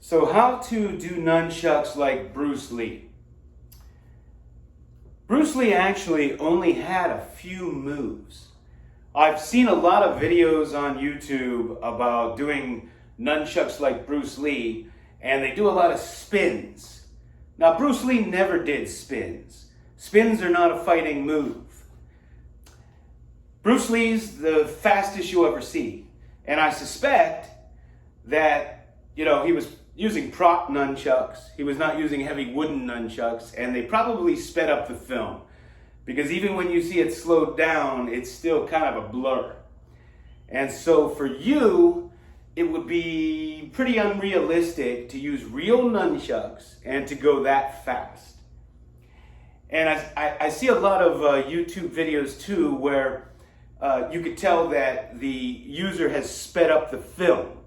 So how to do nunchucks like Bruce Lee? Bruce Lee actually only had a few moves. I've seen a lot of videos on YouTube about doing nunchucks like Bruce Lee, and they do a lot of spins. Now, Bruce Lee never did spins. Spins are not a fighting move. Bruce Lee's the fastest you'll ever see. And I suspect that, he was using prop nunchucks. He was not using heavy wooden nunchucks, and they probably sped up the film. Because even when you see it slowed down, it's still kind of a blur. And so for you, it would be pretty unrealistic to use real nunchucks and to go that fast. And I see a lot of YouTube videos too where you could tell that the user has sped up the film.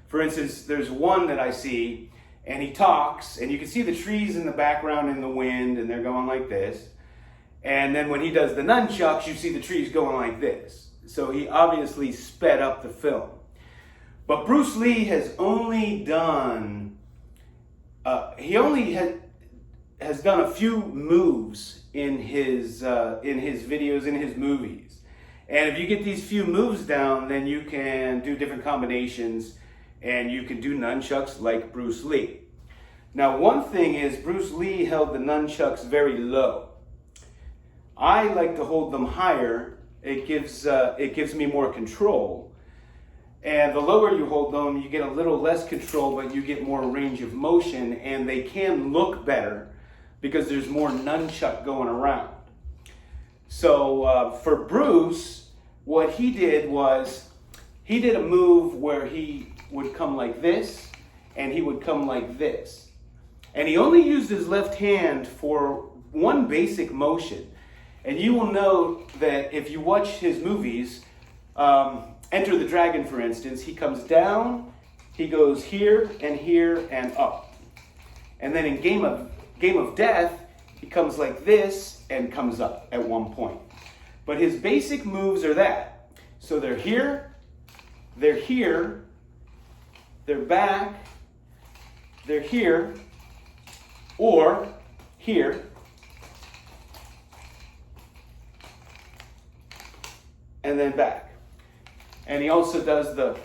For instance, there's one that I see, and he talks, and you can see the trees in the background in the wind, and they're going like this. And then when he does the nunchucks, you see the trees going like this. So he obviously sped up the film. But Bruce Lee has only done, has done a few moves in his videos, in his movies. And if you get these few moves down, then you can do different combinations, and you can do nunchucks like Bruce Lee. Now, one thing is Bruce Lee held the nunchucks very low. I like to hold them higher. It gives me more control. And the lower you hold them, you get a little less control, but you get more range of motion, and they can look better because there's more nunchuck going around. So for Bruce, what he did was, he did a move where he would come like this, and he would come like this. And he only used his left hand for one basic motion. And you will know that if you watch his movies, Enter the Dragon, for instance, he comes down, he goes here and up. And then in Game of Death, he comes like this and comes up at one point. But his basic moves are that. So they're here, they're back, they're here, or here, and then back. And he also does the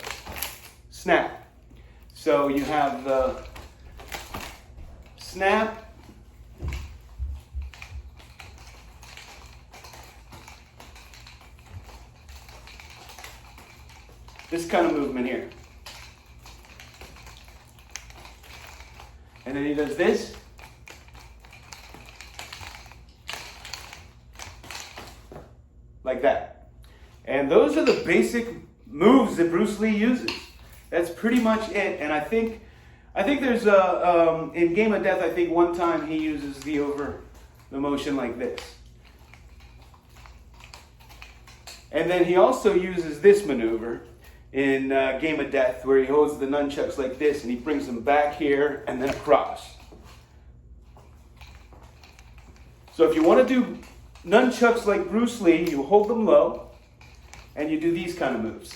snap. So you have the snap, this kind of movement here. And then he does this. Like that. And those are the basic moves that Bruce Lee uses. That's pretty much it. And I think there's in Game of Death, I think one time he uses the motion like this. And then he also uses this maneuver in Game of Death, where he holds the nunchucks like this and he brings them back here and then across. So if you want to do nunchucks like Bruce Lee, you hold them low and you do these kind of moves.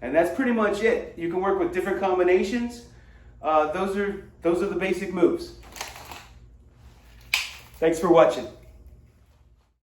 And that's pretty much it. You can work with different combinations. Those are the basic moves. Thanks for watching.